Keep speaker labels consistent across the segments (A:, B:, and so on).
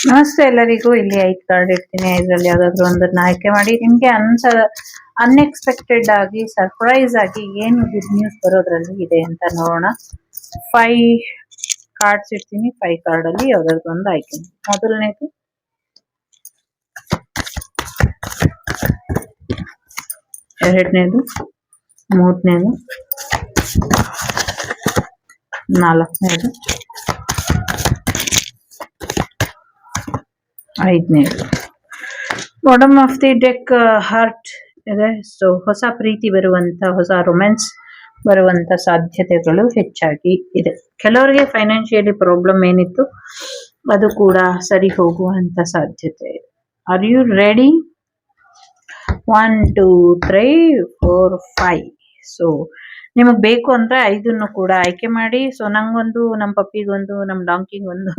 A: ನಮಸ್ತೆ ಎಲ್ಲರಿಗೂ. ಇಲ್ಲಿ 5 ಕಾರ್ಡ್ ಇಡ್ತೀನಿ. 5ರಲ್ಲಿ ಯಾವ್ದಾದ್ರು ಒಂದನ್ನ ಆಯ್ಕೆ ಮಾಡಿ. ನಿಮ್ಗೆ ಅನ್ಎಕ್ಸ್ಪೆಕ್ಟೆಡ್ ಆಗಿ ಸರ್ಪ್ರೈಸ್ ಆಗಿ ಏನು ಗುಡ್ ನ್ಯೂಸ್ ಬರೋದ್ರಲ್ಲಿ ಇದೆ ಅಂತ ನೋಡೋಣ. 5 ಕಾರ್ಡ್ಸ್ ಇಡ್ತೀನಿ. 5 ಕಾರ್ಡ್ ಅಲ್ಲಿ ಯಾವ್ದಾದ್ರು ಒಂದು ಆಯ್ಕೆ ಮಾಡಿ. ಮೊದಲನೇದು, ಎರಡನೇದು, ಮೂರನೇದು, ನಾಲ್ಕನೇದು, ಐದನೇದು. Bottom of the deck heart ಇದೆ. ಸೊ ಹೊಸ ಪ್ರೀತಿ ಬರುವಂತ, ಹೊಸ ರೊಮ್ಯಾನ್ಸ್ ಬರುವಂತ ಸಾಧ್ಯತೆಗಳು ಹೆಚ್ಚಾಗಿ ಇದೆ. ಕೆಲವರಿಗೆ ಫೈನಾನ್ಷಿಯಲಿ ಪ್ರಾಬ್ಲಮ್ ಏನಿತ್ತು ಅದು ಕೂಡ ಸರಿ ಹೋಗುವಂತ ಸಾಧ್ಯತೆ ಇದೆ. Are you ready? 1 2 3 4 5. ಸೊ ನಿಮಗ್ ಬೇಕು ಅಂದ್ರೆ 5 ಕೂಡ ಆಯ್ಕೆ ಮಾಡಿ. ಸೊ ನಂಗೊಂದು, ನಮ್ ಪಪ್ಪಿಗೊಂದು, ನಮ್ ಡಾಂಕಿಗೊಂದು,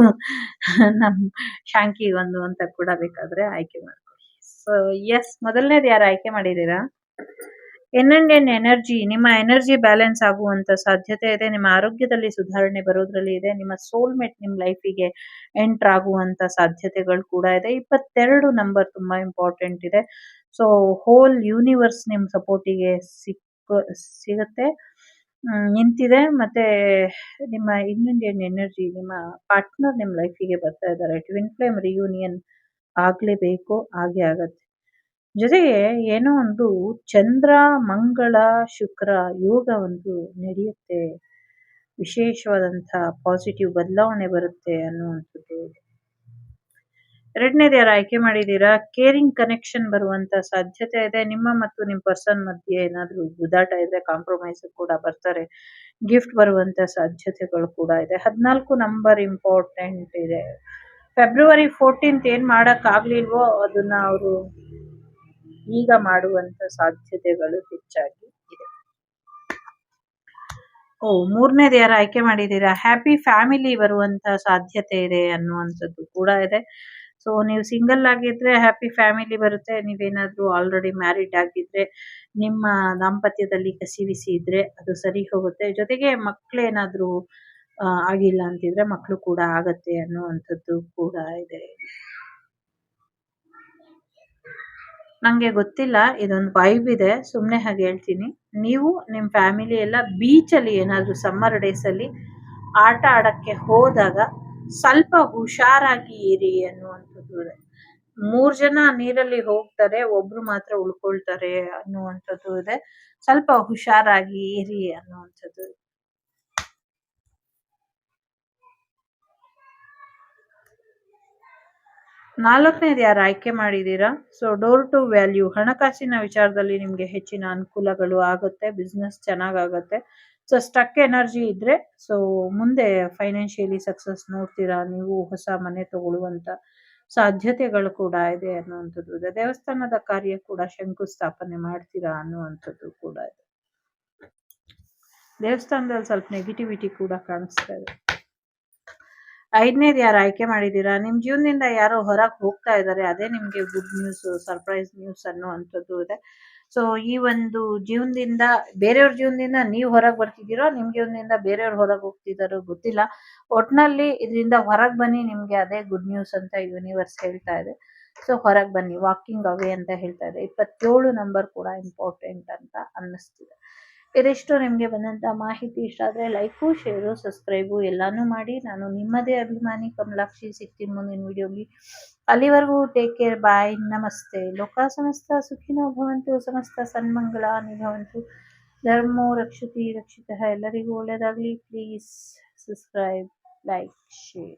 A: ನಮ್ ಶಾಂಕಿಗೊಂದು ಅಂತ ಕೂಡ ಬೇಕಾದ್ರೆ ಆಯ್ಕೆ ಮಾಡ್ಕೊಳ್ಳಿ. ಸೊ ಎಸ್, ಮೊದಲನೇದು ಯಾರು ಆಯ್ಕೆ ಮಾಡಿದೀರಾ? N energy. ನಿಮ್ಮ ಎನರ್ಜಿ ಬ್ಯಾಲೆನ್ಸ್ ಆಗುವಂತ ಸಾಧ್ಯತೆ ಇದೆ. ನಿಮ್ಮ ಆರೋಗ್ಯದಲ್ಲಿ ಸುಧಾರಣೆ ಬರೋದ್ರಲ್ಲಿ ಇದೆ. ನಿಮ್ಮ ಸೋಲ್ಮೇಟ್ ನಿಮ್ ಲೈಫಿಗೆ ಎಂಟರ್ ಆಗುವಂತ ಸಾಧ್ಯತೆಗಳು ಕೂಡ ಇದೆ. 22 ನಂಬರ್ ತುಂಬಾ ಇಂಪಾರ್ಟೆಂಟ್ ಇದೆ. ಸೊ ಹೋಲ್ ಯೂನಿವರ್ಸ್ ನಿಮ್ ಸಪೋರ್ಟಿಗೆ ಸಿಗುತ್ತೆ, ನಿಂತಿದೆ. ಮತ್ತೆ ನಿಮ್ಮ ಇಂಡಿಯನ್ ಎನರ್ಜಿ, ನಿಮ್ಮ ಪಾರ್ಟ್ನರ್ ನಿಮ್ ಲೈಫಿಗೆ ಬರ್ತಾ ಇದ್ದಾರೆ. ಟ್ವಿನ್ ಫ್ಲೇಮ್ ರಿಯೂನಿಯನ್ ಆಗ್ಲೇಬೇಕು, ಹಾಗೆ ಆಗತ್ತೆ. ಜೊತೆಗೆ ಏನೋ ಒಂದು ಚಂದ್ರ ಮಂಗಳ ಶುಕ್ರ ಯೋಗ ಒಂದು ನಡೆಯುತ್ತೆ, ವಿಶೇಷವಾದಂತ ಪಾಸಿಟಿವ್ ಬದಲಾವಣೆ ಬರುತ್ತೆ ಅನ್ನುವಂಥದ್ದು. ಎರಡನೇದು ಯಾರು ಆಯ್ಕೆ ಮಾಡಿದೀರಾ? ಕೇರಿಂಗ್ ಕನೆಕ್ಷನ್ ಬರುವಂತ ಸಾಧ್ಯತೆ ಇದೆ. ನಿಮ್ಮ ಮತ್ತು ನಿಮ್ ಪರ್ಸನ್ ಮಧ್ಯೆ ಏನಾದ್ರೂ ಗುದ್ದಾಟ ಇದ್ರೆ ಕಾಂಪ್ರಮೈಸ್ ಕೂಡ ಬರ್ತಾರೆ. ಗಿಫ್ಟ್ ಬರುವಂತ ಸಾಧ್ಯತೆಗಳು ಕೂಡ ಇದೆ. 14 ನಂಬರ್ ಇಂಪಾರ್ಟೆಂಟ್ ಇದೆ. ಫೆಬ್ರವರಿ 14 ಏನ್ ಮಾಡಕ್ ಆಗ್ಲಿಲ್ವೋ ಅದನ್ನ ಅವರು ಈಗ ಮಾಡುವಂತ ಸಾಧ್ಯತೆಗಳು ಹೆಚ್ಚಾಗಿ ಇದೆ. ಮೂರನೇದು ಯಾರು ಆಯ್ಕೆ ಮಾಡಿದೀರಾ? ಹ್ಯಾಪಿ ಫ್ಯಾಮಿಲಿ ಬರುವಂತ ಸಾಧ್ಯತೆ ಇದೆ ಅನ್ನುವಂಥದ್ದು ಕೂಡ ಇದೆ. ಸೊ ನೀವು ಸಿಂಗಲ್ ಆಗಿದ್ರೆ ಹ್ಯಾಪಿ ಫ್ಯಾಮಿಲಿ ಬರುತ್ತೆ. ನೀವೇನಾದ್ರೂ ಆಲ್ರೆಡಿ ಮ್ಯಾರಿಡ್ ಆಗಿದ್ರೆ, ನಿಮ್ಮ ದಾಂಪತ್ಯದಲ್ಲಿ ಕಸಿವಿಸಿ ಇದ್ರೆ ಅದು ಸರಿ ಹೋಗುತ್ತೆ. ಜೊತೆಗೆ ಮಕ್ಳೇನಾದ್ರೂ ಆಗಿಲ್ಲ ಅಂತಿದ್ರೆ ಮಕ್ಕಳು ಕೂಡ ಆಗತ್ತೆ ಅನ್ನುವಂಥದ್ದು ಕೂಡ ಇದೆ. ನಂಗೆ ಗೊತ್ತಿಲ್ಲ, ಇದೊಂದು ವೈಬ್ ಇದೆ, ಸುಮ್ನೆ ಹಾಗೆ ಹೇಳ್ತೀನಿ. ನೀವು ನಿಮ್ ಫ್ಯಾಮಿಲಿ ಎಲ್ಲ ಬೀಚಲ್ಲಿ ಏನಾದ್ರೂ ಸಮ್ಮರ್ ಡೇಸ್ ಅಲ್ಲಿ ಆಟ ಆಡಕ್ಕೆ ಹೋದಾಗ ಸ್ವಲ್ಪ ಹುಷಾರಾಗಿ ಇರಿ ಅನ್ನುವಂಥದ್ದು ಇದೆ. 3 ಜನ ನೀರಲ್ಲಿ ಹೋಗ್ತಾರೆ, ಒಬ್ರು ಮಾತ್ರ ಉಳ್ಕೊಳ್ತಾರೆ ಅನ್ನುವಂಥದ್ದು ಇದೆ. ಸ್ವಲ್ಪ ಹುಷಾರಾಗಿ ಇರಿ ಅನ್ನುವಂಥದ್ದು. ನಾಲ್ಕನೇದು ಯಾರು ಆಯ್ಕೆ ಮಾಡಿದೀರಾ? So door to value. ಹಣಕಾಸಿನ ವಿಚಾರದಲ್ಲಿ ನಿಮ್ಗೆ ಹೆಚ್ಚಿನ ಅನುಕೂಲಗಳು ಆಗುತ್ತೆ. ಬಿಸ್ನೆಸ್ ಚೆನ್ನಾಗಾಗತ್ತೆ. ಸೊ ಸ್ಟಕ್ ಎನರ್ಜಿ ಇದ್ರೆ ಸೊ ಮುಂದೆ ಫೈನಾನ್ಷಿಯಲಿ ಸಕ್ಸಸ್ ನೋಡ್ತೀರಾ. ನೀವು ಹೊಸ ಮನೆ ತಗೊಳ್ಳುವಂತ ಸಾಧ್ಯತೆಗಳು ಕೂಡ ಇದೆ ಅನ್ನುವಂಥದ್ದು ಇದೆ. ದೇವಸ್ಥಾನದ ಕಾರ್ಯ ಕೂಡ ಶಂಕುಸ್ಥಾಪನೆ ಮಾಡ್ತೀರಾ ಅನ್ನುವಂಥದ್ದು ಕೂಡ ಇದೆ. ದೇವಸ್ಥಾನದಲ್ಲಿ ಸ್ವಲ್ಪ ನೆಗೆಟಿವಿಟಿ ಕೂಡ ಕಾಣಿಸ್ತಾ ಇದೆ. 5ನೇದು ಯಾರು ಆಯ್ಕೆ ಮಾಡಿದೀರಾ? ನಿಮ್ ಜೀವನದಿಂದ ಯಾರೋ ಹೊರಗೆ ಹೋಗ್ತಾ ಇದ್ದಾರೆ, ಅದೇ ನಿಮ್ಗೆ ಗುಡ್ ನ್ಯೂಸ್, ಸರ್ಪ್ರೈಸ್ ನ್ಯೂಸ್ ಅನ್ನುವಂಥದ್ದು ಇದೆ. ಸೊ ಈ ಒಂದು ಜೀವನದಿಂದ, ಬೇರೆಯವ್ರ ಜೀವನದಿಂದ ನೀವು ಹೊರಗೆ ಬರ್ತಿದ್ದೀರೋ, ನಿಮ್ ಜೀವನದಿಂದ ಬೇರೆಯವ್ರು ಹೊರಗೆ ಹೋಗ್ತಿದಾರೋ ಗೊತ್ತಿಲ್ಲ. ಒಟ್ನಲ್ಲಿ ಇದರಿಂದ ಹೊರಗೆ ಬನ್ನಿ, ನಿಮ್ಗೆ ಅದೇ ಗುಡ್ ನ್ಯೂಸ್ ಅಂತ ಯೂನಿವರ್ಸ್ ಹೇಳ್ತಾ ಇದೆ. ಸೊ ಹೊರಗೆ ಬನ್ನಿ, ವಾಕಿಂಗ್ ಅವೇ ಅಂತ ಹೇಳ್ತಾ ಇದೆ. 27 ನಂಬರ್ ಕೂಡ ಇಂಪಾರ್ಟೆಂಟ್ ಅಂತ ಅನ್ನಿಸ್ತಿದೆ. ಇದಿಷ್ಟು ನಿಮಗೆ ಬಂದಂತ ಮಾಹಿತಿ ಇಷ್ಟ ಆದ್ರೆ ಲೈಕು, ಶೇರು, ಸಬ್ಸ್ಕ್ರೈಬು ಎಲ್ಲಾನು ಮಾಡಿ. ನಾನು ನಿಮ್ಮದೇ ಅಭಿಮಾನಿ ಕಮಲಾಕ್ಷಿ. ಸಿಗ್ತೀನಿ ಮುಂದಿನ ವಿಡಿಯೋಲಿ. ಅಲ್ಲಿವರೆಗೂ ಟೇಕ್ ಕೇರ್, ಬಾಯ್, ನಮಸ್ತೆ. ಲೋಕ ಸಮಸ್ತ ಸುಖಿನೋ ಭವಂತು, ಸಮಸ್ತ ಸನ್ಮಂಗಳಾನಿ ಭವಂತು, ಧರ್ಮೋ ರಕ್ಷತಿ ರಕ್ಷಿತಃ. ಎಲ್ಲರಿಗೂ ಒಳ್ಳೆಯದಾಗಲಿ. Please subscribe, like, share.